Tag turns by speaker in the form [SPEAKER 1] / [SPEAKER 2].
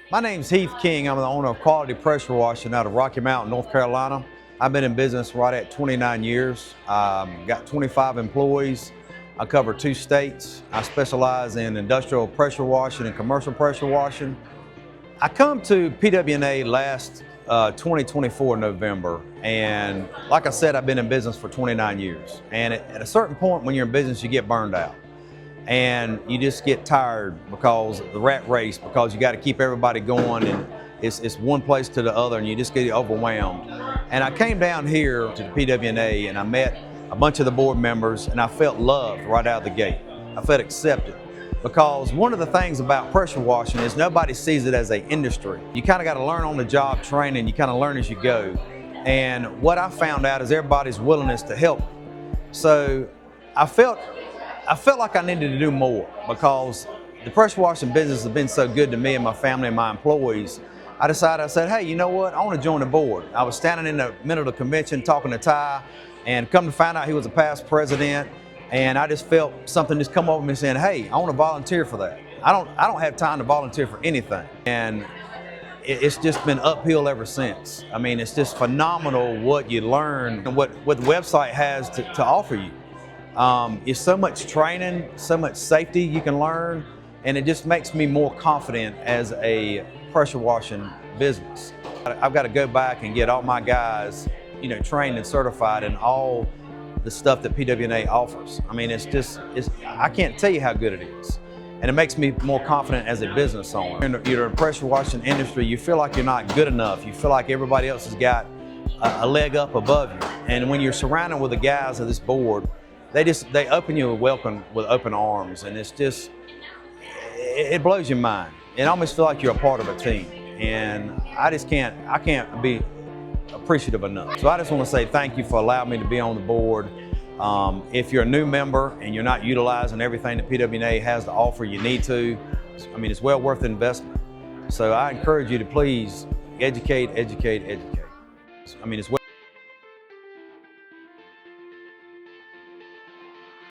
[SPEAKER 1] My name's Heath King. I'm the owner of Quality Pressure Washing out of Rocky Mount, North Carolina. I've been in business right at 29 years. Got 25 employees. I cover 2 states. I specialize in industrial pressure washing and commercial pressure washing. I come to PWNA last 2024 November, and like I said, I've been in business for 29 years. And at a certain point when you're in business, you get burned out. And you just get tired because of the rat race, because you got to keep everybody going, and it's one place to the other, and you just get overwhelmed. And I came down here to the PWNA and I met a bunch of the board members, and I felt loved right out of the gate. I felt accepted, because one of the things about pressure washing is nobody sees it as an industry. You kind of got to learn on the job training. You kind of learn as you go. And what I found out is everybody's willingness to help. So I felt like I needed to do more, because the pressure washing business has been so good to me and my family and my employees. I said, hey, you know what? I want to join the board. I was standing in the middle of the convention talking to Ty, and come to find out he was a past president, and I just felt something just come over me saying, hey, I want to volunteer for that. I don't have time to volunteer for anything. And it's just been uphill ever since. I mean, it's just phenomenal what you learn and what the website has to offer you. It's so much training, so much safety you can learn, and it just makes me more confident as a pressure washing business. I've got to go back and get all my guys, trained and certified in all the stuff that PWNA offers. I mean, I can't tell you how good it is. And it makes me more confident as a business owner. You're in the pressure washing industry, you feel like you're not good enough. You feel like everybody else has got a leg up above you. And when you're surrounded with the guys of this board, they open you with open arms, and it blows your mind. It almost feels like you're a part of a team, and I can't be appreciative enough. So I just want to say thank you for allowing me to be on the board. If you're a new member and you're not utilizing everything that PWNA has to offer, you need to. I mean, it's well worth the investment. So I encourage you to please educate. I mean, it's well